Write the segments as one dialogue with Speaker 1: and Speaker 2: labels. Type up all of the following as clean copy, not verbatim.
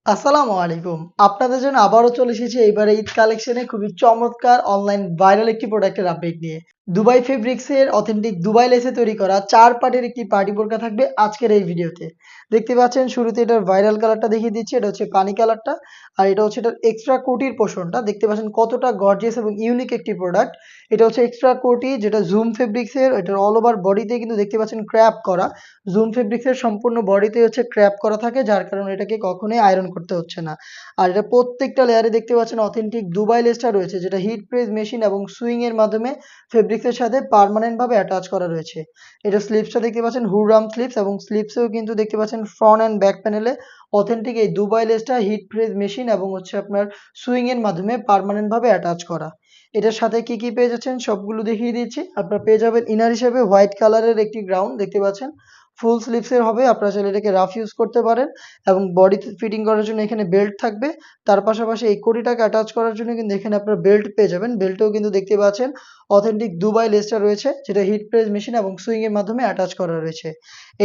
Speaker 1: আসসালামু আলাইকুম। আপনাদের জন্য আবারও চলে এসেছি এইবারে ঈদ কালেকশনে খুবই চমৎকার অনলাইন ভাইরাল একটি প্রোডাক্টের আপডেট নিয়ে। দুবাই ফেব্রিক্সের অথেন্টিক দুবাই লেসে তৈরি করা ৪ পার্টের একটি পার্টি বোরকা থাকবে আজকের এই ভিডিওতে। দেখতে পাচ্ছেন শুরুতে এটার ভাইরাল কালারটা দেখিয়ে দিচ্ছি। এটা হচ্ছে পানি কালারটা। আর এটা হচ্ছে এটার এক্সট্রা কোটির পোরশনটা। দেখতে পাচ্ছেন কতটা গর্জিয়াস এবং ইউনিক একটি প্রোডাক্ট। এটা হচ্ছে এক্সট্রা কোটি যেটা জুম ফেব্রিক্সের। এটার অল ওভার বডিতে কিন্তু দেখতে পাচ্ছেন ক্র্যাপ করা। জুম ফেব্রিক্সের সম্পূর্ণ বডিতে হচ্ছে ক্র্যাপ করা থাকে যার কারণে এটাকে কখনোই আয়রন করতে হচ্ছে না। আর এটা প্রত্যেকটা লেয়ারে দেখতে পাচ্ছেন অথেন্টিক দুবাই লেসটা রয়েছে যেটা হিট প্রেস মেশিন এবং সুইং এর মাধ্যমে ফেব্রিক্সের সাথে পার্মানেন্ট ভাবে অ্যাটাচ করা রয়েছে। এটা স্লিপসটা দেখতে পাচ্ছেন হুররাম স্লিপস এবং স্লিপসেও কিন্তু দেখতে পাচ্ছেন ফ্রন্ট অ্যান্ড ব্যাক প্যানেলে অথেন্টিক এই দুবাই লেসটা হিট প্রেস মেশিন এবং হচ্ছে আপনার সুইং এর মাধ্যমে পার্মানেন্ট ভাবে অ্যাটাচ করা। এটার সাথে কি কি পেয়ে যাচ্ছেন সবগুলো দেখিয়ে দিচ্ছি। আপনারা পেয়ে যাবেন ইনার হিসেবে হোয়াইট কালারের একটি গ্রাউন্ড দেখতে পাচ্ছেন। ফুল স্লিভসের হবে, আপনারা চাইলে এটাকে রাফ ইউজ করতে পারেন এবং বডিতে ফিটিং করার জন্য এখানে বেল্ট থাকবে। তার পাশাপাশি এই কোটিটাকে অ্যাটাচ করার জন্য কিন্তু এখানে আপনারা বেল্ট পেয়ে যাবেন। বেল্টেও কিন্তু দেখতে পাচ্ছেন অথেন্টিক দুবাই লেসটা রয়েছে যেটা হিট প্রেস মেশিন এবং সুইং এর মাধ্যমে অ্যাটাচ করা রয়েছে।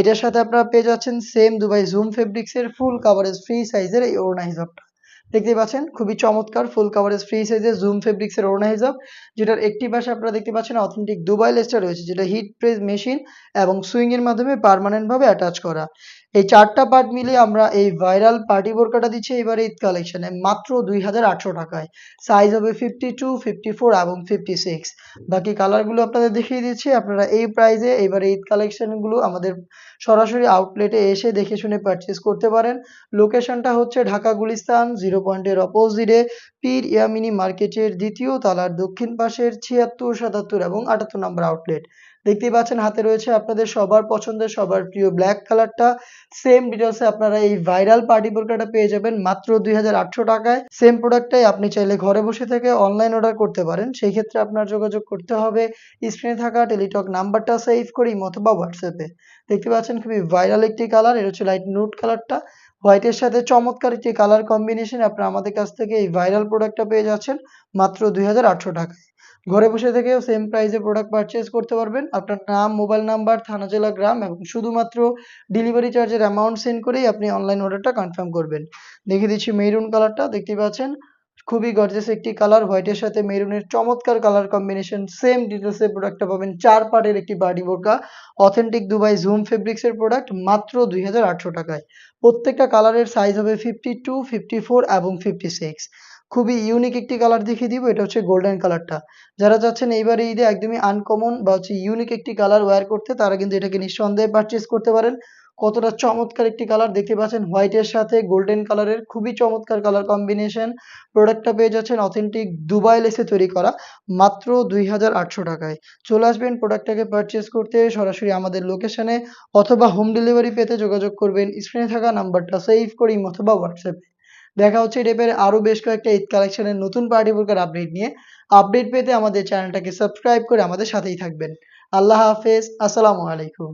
Speaker 1: এটার সাথে আপনারা পেয়ে যাচ্ছেন সেম দুবাই জুম ফেব্রিক্সের ফুল কাভারেজ ফ্রি সাইজের এই ওড়না হিজাবটা। দেখতেই পাচ্ছেন খুবই চমৎকার ফুল কাভারেজ ফ্রি সাইজের জুম ফেব্রিক্সের ওড়না হিজাব, যেটার একটি পাশে আপনারা দেখতে পাচ্ছেন অথেন্টিক দুবাই লেসটা রয়েছে যেটা হিট প্রেস মেশিন এবং সুইং এর মাধ্যমে পার্মানেন্ট ভাবে অ্যাটাচ করা। এই ৪ টা পার্ট মিলিয়ে আমরা এই ভাইরাল পার্টি বোরকাটা দিচ্ছি এবারে ঈদ কালেকশনে মাত্র ২,৮০০ টাকায়। সাইজ হবে 52, 54 এবং 56। বাকি কালারগুলো আপনাদের দেখিয়ে দিচ্ছি। আপনারা এই প্রাইসে এবারে ঈদ কালেকশনগুলো আমাদের সরাসরি আউটলেটে এসে দেখে শুনে পারচেজ করতে পারেন। লোকেশনটা হচ্ছে ঢাকা গুলিস্তান 0 পয়েন্টের অপোজিটে পীর ইয়ামিনী মার্কেটের ২য় তলার দক্ষিণ পাশের ৭৬, ৭৭ এবং ৭৮ নম্বর আউটলেট। দেখতেই পাচ্ছেন হাতে রয়েছে আপনাদের সবার পছন্দের সবার প্রিয় ব্ল্যাক কালারটা। সেম ডিটেইলসে আপনারা এই ভাইরাল পার্টি বোরকাটা পেয়ে যাবেন মাত্র ২,৮০০ টাকায়। সেম প্রোডাক্টটাই আপনি চাইলে ঘরে বসে থেকে অনলাইন অর্ডার করতে পারেন। সেই ক্ষেত্রে আপনার যোগাযোগ করতে হবে স্ক্রিনে থাকা টেলিটক নাম্বারটা সেভ করে ইমো অথবা হোয়াটসঅ্যাপে। দেখতে পাচ্ছেন খুবই ভাইরাল একটি কালার। এটা হচ্ছে লাইট নুড কালারটা। হোয়াইটের সাথে চমৎকার একটি কালার কম্বিনেশন আপনারা আমাদের কাছ থেকে এই ভাইরাল প্রোডাক্টটা পেয়ে যাচ্ছেন মাত্র ২,৮০০ টাকায়। ঘরে বসে থেকেও সেম প্রাইসে প্রোডাক্ট পারচেজ করতে পারবেন। আপনার নাম, মোবাইল নাম্বার, থানা, জেলা, গ্রাম এবং শুধুমাত্র ডেলিভারি চার্জের অ্যামাউন্ট সেন্ড করেই আপনি অনলাইন অর্ডারটা কনফার্ম করবেন। দেখিয়ে দিচ্ছি মেরুন কালারটা। দেখতেই পাচ্ছেন খুবই গর্জিয়াস একটি কালার। হোয়াইটের সাথে মেরুনের চমৎকার কালার কম্বিনেশন। সেম ডিটেইলসে প্রোডাক্টটা পাবেন ৪ পার্টের একটি পার্টি বোরকা। অথেন্টিক দুবাই জুম ফেব্রিক্সের প্রোডাক্ট মাত্র ২,৮০০ টাকায়। প্রত্যেকটা কালারের সাইজ হবে 52, 54 এবং 56। খুবই ইউনিক একটি কালার দেখিয়ে দিব। এটা হচ্ছে গোল্ডেন কালারটা। যারা চাচ্ছেন এইবারে ঈদে একদমই আনকমন বা হচ্ছে ইউনিক একটি কালার ওয়্যার করতে তারা কিন্তু এটাকে নিঃসন্দেহে পারচেজ করতে পারেন। কতটা চমৎকার একটি কালার দেখতে পাচ্ছেন হোয়াইটের সাথে গোল্ডেন কালারের খুবই চমৎকার কালার কম্বিনেশন। প্রোডাক্টটা পেয়ে যাচ্ছেন অথেন্টিক দুবাই লেসে তৈরি করা মাত্র ২,৮০০ টাকায়। চলে আসবেন প্রোডাক্টটাকে পারচেজ করতে সরাসরি আমাদের লোকেশনে অথবা হোম ডেলিভারি পেতে যোগাযোগ করবেন স্ক্রিনে থাকা নাম্বারটা সেভ করে ইমো অথবা হোয়াটসঅ্যাপে। দেখা হচ্ছে এই টাইপের আরো বেশ কয়েকটা ঈদ কালেকশনের নতুন পার্টি বোরকার আপডেট নিয়ে। আপডেট পেতে আমাদের চ্যানেলটাকে সাবস্ক্রাইব করে আমাদের সাথেই থাকবেন। আল্লাহ হাফেজ। আসসালামু আলাইকুম।